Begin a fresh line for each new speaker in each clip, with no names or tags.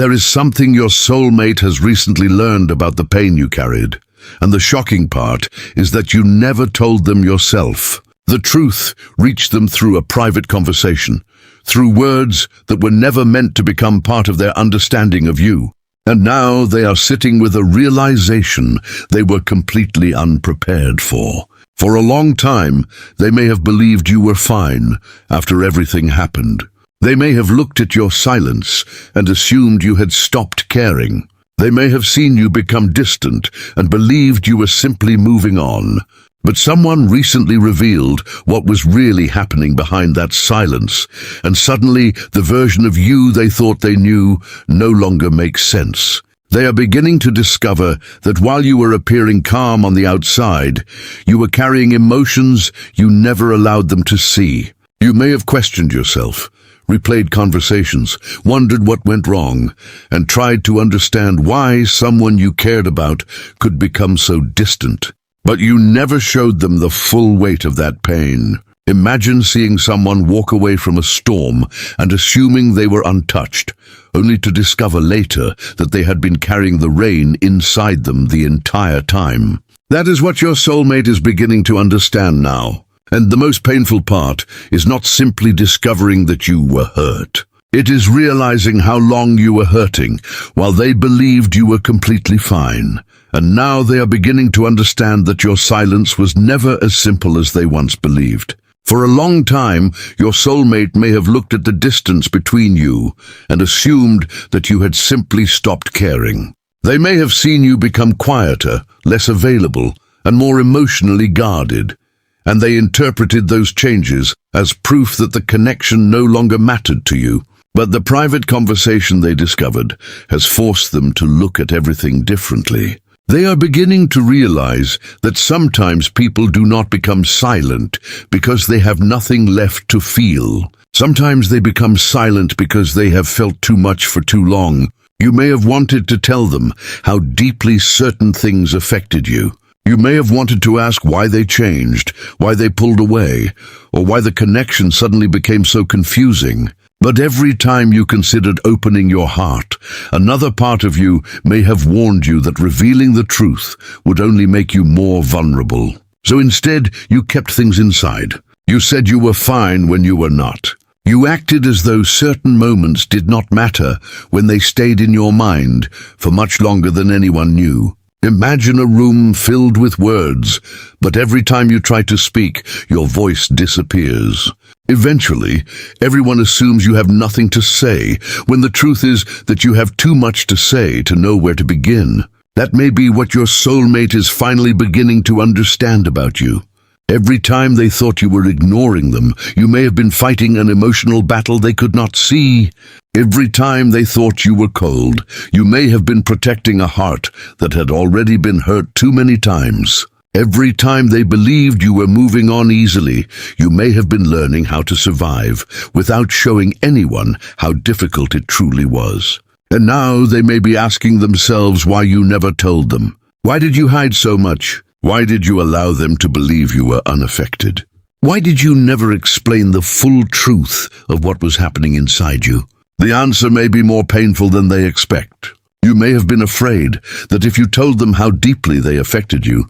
There is something your soulmate has recently learned about the pain you carried. And the shocking part is that you never told them yourself. The truth reached them through a private conversation, through words that were never meant to become part of their understanding of you. And now they are sitting with a realization they were completely unprepared for. For a long time, they may have believed you were fine after everything happened. They may have looked at your silence and assumed you had stopped caring. They may have seen you become distant and believed you were simply moving on. But someone recently revealed what was really happening behind that silence, and suddenly the version of you they thought they knew no longer makes sense. They are beginning to discover that while you were appearing calm on the outside, you were carrying emotions you never allowed them to see. You may have questioned yourself, replayed conversations, wondered what went wrong, and tried to understand why someone you cared about could become so distant. But you never showed them the full weight of that pain. Imagine seeing someone walk away from a storm and assuming they were untouched, only to discover later that they had been carrying the rain inside them the entire time. That is what your soulmate is beginning to understand now. And the most painful part is not simply discovering that you were hurt. It is realizing how long you were hurting while they believed you were completely fine. And now they are beginning to understand that your silence was never as simple as they once believed. For a long time, your soulmate may have looked at the distance between you and assumed that you had simply stopped caring. They may have seen you become quieter, less available, and more emotionally guarded. And they interpreted those changes as proof that the connection no longer mattered to you. But the private conversation they discovered has forced them to look at everything differently. They are beginning to realize that sometimes people do not become silent because they have nothing left to feel. Sometimes they become silent because they have felt too much for too long. You may have wanted to tell them how deeply certain things affected you. You may have wanted to ask why they changed, why they pulled away, or why the connection suddenly became so confusing. But every time you considered opening your heart, another part of you may have warned you that revealing the truth would only make you more vulnerable. So instead, you kept things inside. You said you were fine when you were not. You acted as though certain moments did not matter when they stayed in your mind for much longer than anyone knew. Imagine a room filled with words, but every time you try to speak, your voice disappears. Eventually, everyone assumes you have nothing to say, when the truth is that you have too much to say to know where to begin. That may be what your soulmate is finally beginning to understand about you. Every time they thought you were ignoring them, you may have been fighting an emotional battle they could not see. Every time they thought you were cold, you may have been protecting a heart that had already been hurt too many times. Every time they believed you were moving on easily, you may have been learning how to survive without showing anyone how difficult it truly was. And now they may be asking themselves why you never told them. Why did you hide so much? Why did you allow them to believe you were unaffected? Why did you never explain the full truth of what was happening inside you? The answer may be more painful than they expect. You may have been afraid that if you told them how deeply they affected you,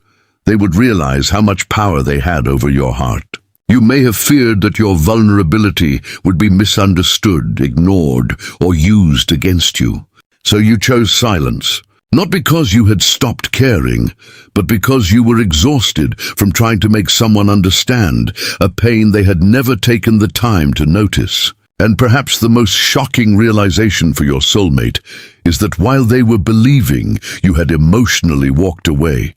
they would realize how much power they had over your heart. You may have feared that your vulnerability would be misunderstood, ignored, or used against you. So you chose silence. Not because you had stopped caring, but because you were exhausted from trying to make someone understand a pain they had never taken the time to notice. And perhaps the most shocking realization for your soulmate is that while they were believing you had emotionally walked away,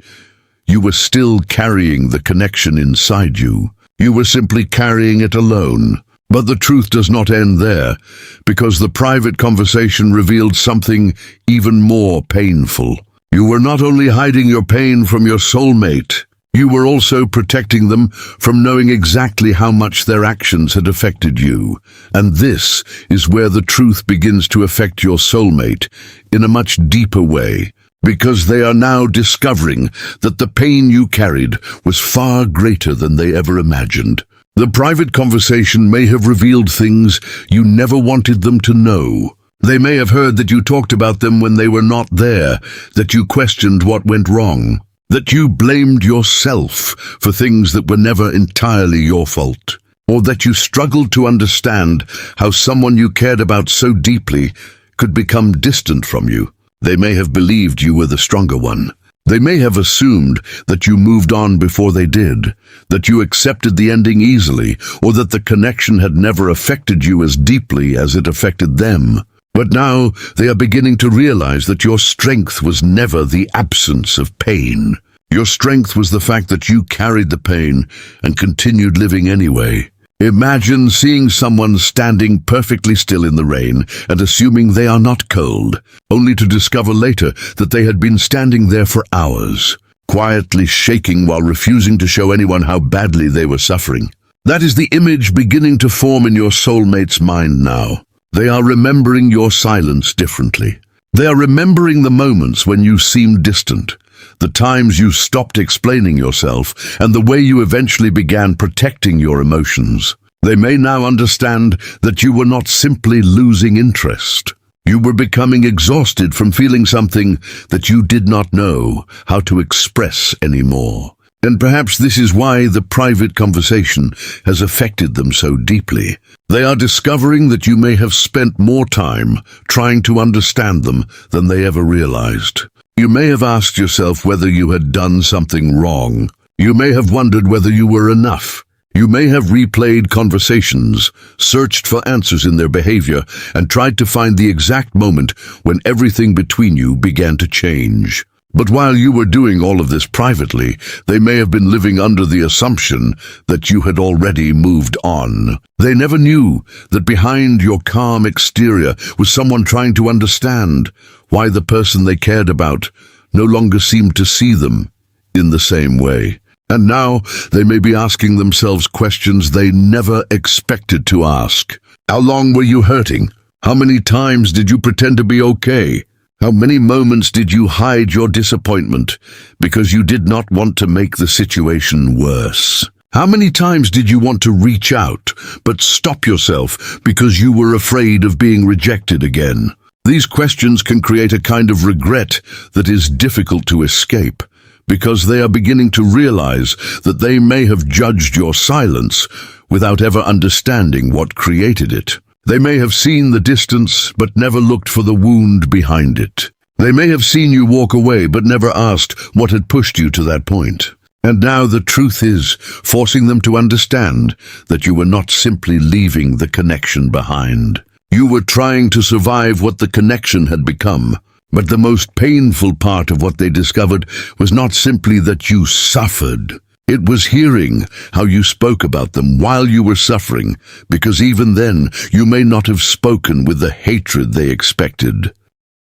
you were still carrying the connection inside you. You were simply carrying it alone. But the truth does not end there, because the private conversation revealed something even more painful. You were not only hiding your pain from your soulmate, you were also protecting them from knowing exactly how much their actions had affected you. And this is where the truth begins to affect your soulmate in a much deeper way, because they are now discovering that the pain you carried was far greater than they ever imagined. The private conversation may have revealed things you never wanted them to know. They may have heard that you talked about them when they were not there, that you questioned what went wrong, that you blamed yourself for things that were never entirely your fault, or that you struggled to understand how someone you cared about so deeply could become distant from you. They may have believed you were the stronger one. They may have assumed that you moved on before they did, that you accepted the ending easily, or that the connection had never affected you as deeply as it affected them. But now they are beginning to realize that your strength was never the absence of pain. Your strength was the fact that you carried the pain and continued living anyway. Imagine seeing someone standing perfectly still in the rain and assuming they are not cold, only to discover later that they had been standing there for hours, quietly shaking while refusing to show anyone how badly they were suffering. That is the image beginning to form in your soulmate's mind now. They are remembering your silence differently. They are remembering the moments when you seemed distant, the times you stopped explaining yourself, and the way you eventually began protecting your emotions. They may now understand that you were not simply losing interest. You were becoming exhausted from feeling something that you did not know how to express anymore. And perhaps this is why the private conversation has affected them so deeply. They are discovering that you may have spent more time trying to understand them than they ever realized. You may have asked yourself whether you had done something wrong. You may have wondered whether you were enough. You may have replayed conversations, searched for answers in their behavior, and tried to find the exact moment when everything between you began to change. But while you were doing all of this privately, they may have been living under the assumption that you had already moved on. They never knew that behind your calm exterior was someone trying to understand why the person they cared about no longer seemed to see them in the same way. And now they may be asking themselves questions they never expected to ask. How long were you hurting? How many times did you pretend to be okay? How many moments did you hide your disappointment because you did not want to make the situation worse? How many times did you want to reach out but stop yourself because you were afraid of being rejected again? These questions can create a kind of regret that is difficult to escape, because they are beginning to realize that they may have judged your silence without ever understanding what created it. They may have seen the distance but never looked for the wound behind it. They may have seen you walk away but never asked what had pushed you to that point. And now the truth is forcing them to understand that you were not simply leaving the connection behind. You were trying to survive what the connection had become. But the most painful part of what they discovered was not simply that you suffered. It was hearing how you spoke about them while you were suffering, because even then you may not have spoken with the hatred they expected.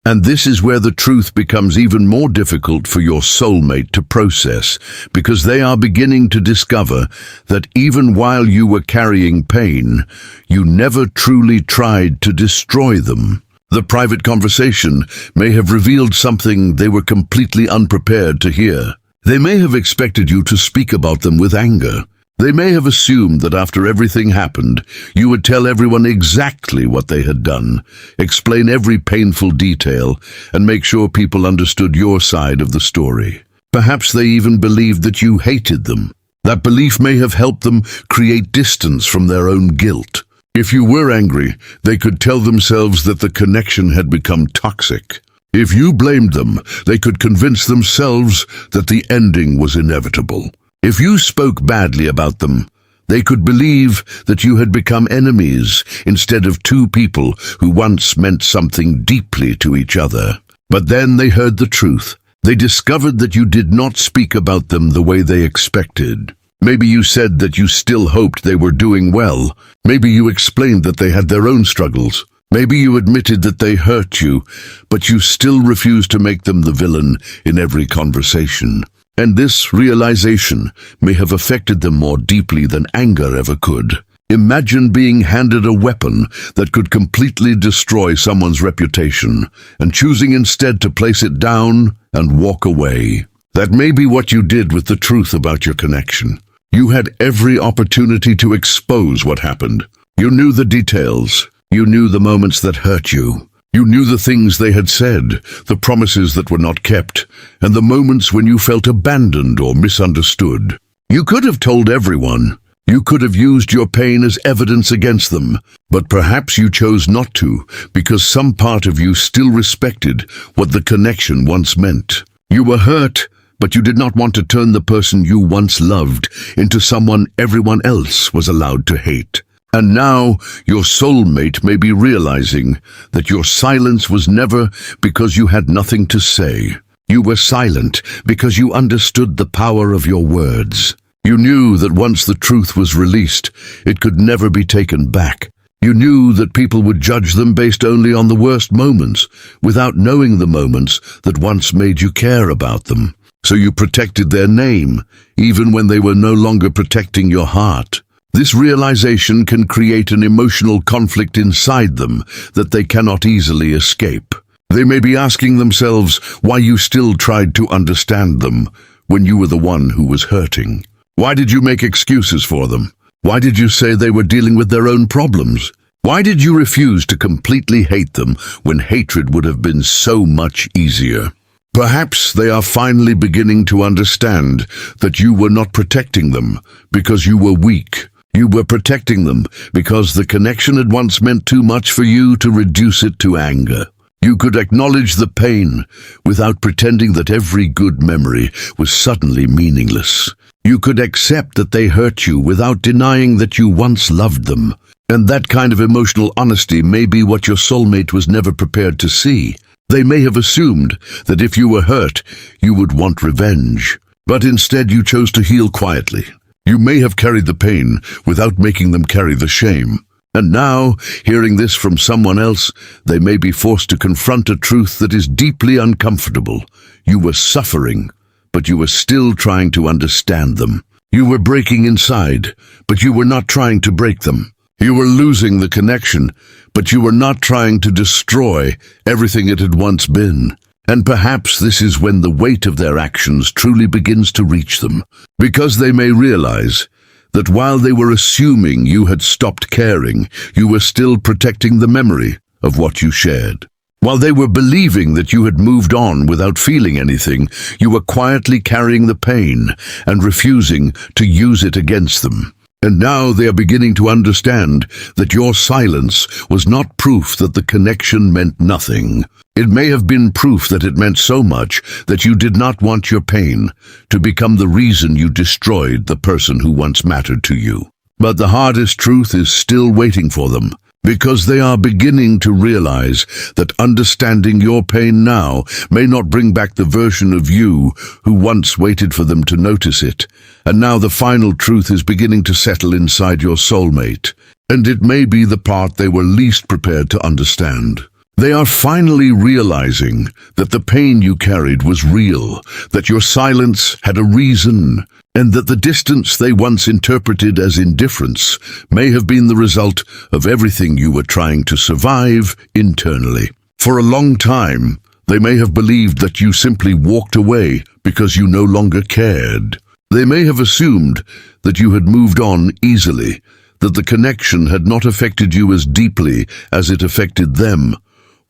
And this is where the truth becomes even more difficult for your soulmate to process, because they are beginning to discover that even while you were carrying pain, you never truly tried to destroy them. The private conversation may have revealed something they were completely unprepared to hear. They may have expected you to speak about them with anger. They may have assumed that after everything happened, you would tell everyone exactly what they had done, explain every painful detail, and make sure people understood your side of the story. Perhaps they even believed that you hated them. That belief may have helped them create distance from their own guilt. If you were angry, they could tell themselves that the connection had become toxic. If you blamed them, they could convince themselves that the ending was inevitable. If you spoke badly about them, they could believe that you had become enemies instead of two people who once meant something deeply to each other. But then they heard the truth. They discovered that you did not speak about them the way they expected. Maybe you said that you still hoped they were doing well. Maybe you explained that they had their own struggles. Maybe you admitted that they hurt you, but you still refused to make them the villain in every conversation. And this realization may have affected them more deeply than anger ever could. Imagine being handed a weapon that could completely destroy someone's reputation, and choosing instead to place it down and walk away. That may be what you did with the truth about your connection. You had every opportunity to expose what happened. You knew the details. You knew the moments that hurt you. You knew the things they had said, the promises that were not kept, and the moments when you felt abandoned or misunderstood. You could have told everyone. You could have used your pain as evidence against them, but perhaps you chose not to because some part of you still respected what the connection once meant. You were hurt, but you did not want to turn the person you once loved into someone everyone else was allowed to hate. And now your soulmate may be realizing that your silence was never because you had nothing to say. You were silent because you understood the power of your words. You knew that once the truth was released, it could never be taken back. You knew that people would judge them based only on the worst moments, without knowing the moments that once made you care about them. So you protected their name, even when they were no longer protecting your heart. This realization can create an emotional conflict inside them that they cannot easily escape. They may be asking themselves why you still tried to understand them when you were the one who was hurting. Why did you make excuses for them? Why did you say they were dealing with their own problems? Why did you refuse to completely hate them when hatred would have been so much easier? Perhaps they are finally beginning to understand that you were not protecting them because you were weak. You were protecting them because the connection had once meant too much for you to reduce it to anger. You could acknowledge the pain without pretending that every good memory was suddenly meaningless. You could accept that they hurt you without denying that you once loved them. And that kind of emotional honesty may be what your soulmate was never prepared to see. They may have assumed that if you were hurt, you would want revenge. But instead you chose to heal quietly. You may have carried the pain without making them carry the shame. And now, hearing this from someone else, they may be forced to confront a truth that is deeply uncomfortable. You were suffering, but you were still trying to understand them. You were breaking inside, but you were not trying to break them. You were losing the connection, but you were not trying to destroy everything it had once been. And perhaps this is when the weight of their actions truly begins to reach them, because they may realize that while they were assuming you had stopped caring, you were still protecting the memory of what you shared. While they were believing that you had moved on without feeling anything, you were quietly carrying the pain and refusing to use it against them. And now they are beginning to understand that your silence was not proof that the connection meant nothing. It may have been proof that it meant so much that you did not want your pain to become the reason you destroyed the person who once mattered to you. But the hardest truth is still waiting for them, because they are beginning to realize that understanding your pain now may not bring back the version of you who once waited for them to notice it. And now the final truth is beginning to settle inside your soulmate, and it may be the part they were least prepared to understand. They are finally realizing that the pain you carried was real, that your silence had a reason, and that the distance they once interpreted as indifference may have been the result of everything you were trying to survive internally. For a long time, they may have believed that you simply walked away because you no longer cared. They may have assumed that you had moved on easily, that the connection had not affected you as deeply as it affected them,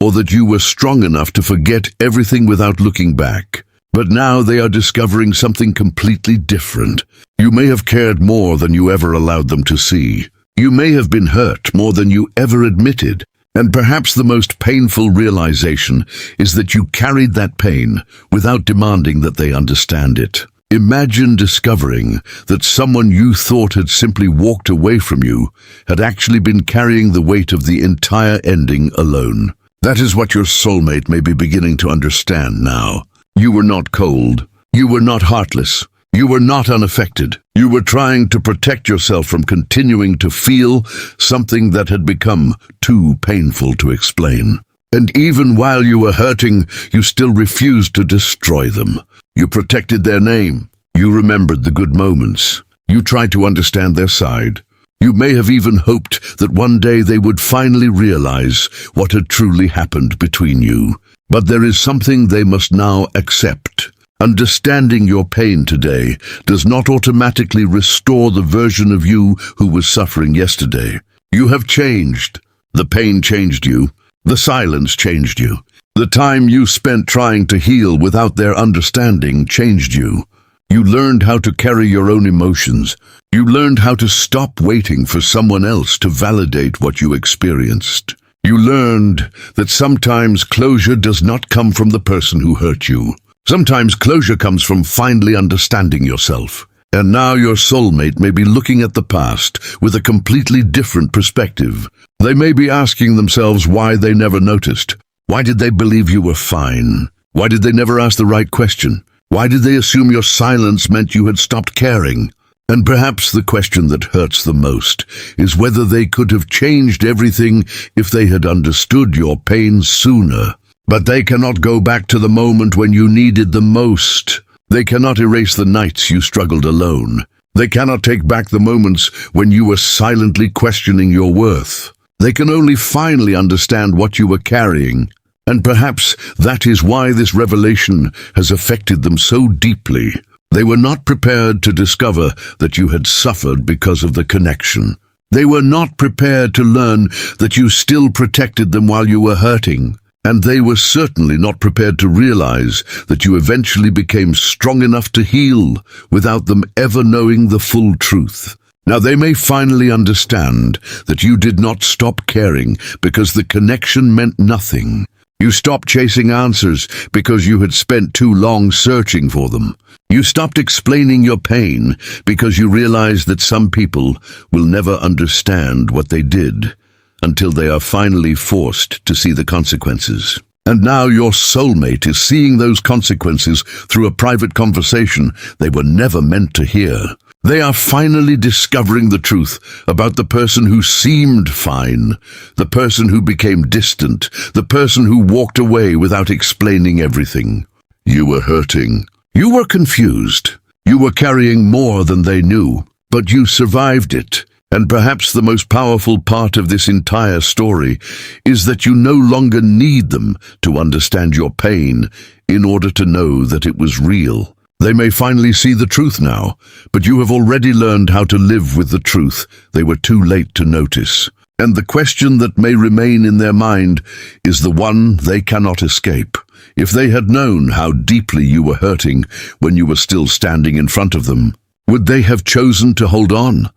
or that you were strong enough to forget everything without looking back. But now they are discovering something completely different. You may have cared more than you ever allowed them to see. You may have been hurt more than you ever admitted. And perhaps the most painful realization is that you carried that pain without demanding that they understand it. Imagine discovering that someone you thought had simply walked away from you had actually been carrying the weight of the entire ending alone. That is what your soulmate may be beginning to understand now. You were not cold. You were not heartless. You were not unaffected. You were trying to protect yourself from continuing to feel something that had become too painful to explain. And even while you were hurting, you still refused to destroy them. You protected their name. You remembered the good moments. You tried to understand their side. You may have even hoped that one day they would finally realize what had truly happened between you. But there is something they must now accept. Understanding your pain today does not automatically restore the version of you who was suffering yesterday. You have changed. The pain changed you, The silence changed you. The time you spent trying to heal without their understanding changed you. You learned how to carry your own emotions. You learned how to stop waiting for someone else to validate what you experienced. You learned that sometimes closure does not come from the person who hurt you. Sometimes closure comes from finally understanding yourself. And now your soulmate may be looking at the past with a completely different perspective. They may be asking themselves why they never noticed. Why did they believe you were fine? Why did they never ask the right question? Why did they assume your silence meant you had stopped caring? And perhaps the question that hurts the most is whether they could have changed everything if they had understood your pain sooner. But they cannot go back to the moment when you needed them most. They cannot erase the nights you struggled alone. They cannot take back the moments when you were silently questioning your worth. They can only finally understand what you were carrying. And perhaps that is why this revelation has affected them so deeply. They were not prepared to discover that you had suffered because of the connection. They were not prepared to learn that you still protected them while you were hurting. And they were certainly not prepared to realize that you eventually became strong enough to heal without them ever knowing the full truth. Now they may finally understand that you did not stop caring because the connection meant nothing. You stopped chasing answers because you had spent too long searching for them. You stopped explaining your pain because you realized that some people will never understand what they did until they are finally forced to see the consequences. And now your soulmate is seeing those consequences through a private conversation they were never meant to hear. They are finally discovering the truth about the person who seemed fine, the person who became distant, the person who walked away without explaining everything. You were hurting. You were confused. You were carrying more than they knew, but you survived it. And perhaps the most powerful part of this entire story is that you no longer need them to understand your pain in order to know that it was real. They may finally see the truth now, but you have already learned how to live with the truth they were too late to notice. And the question that may remain in their mind is the one they cannot escape. If they had known how deeply you were hurting when you were still standing in front of them, would they have chosen to hold on?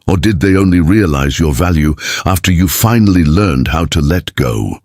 Or did they only realize your value after you finally learned how to let go?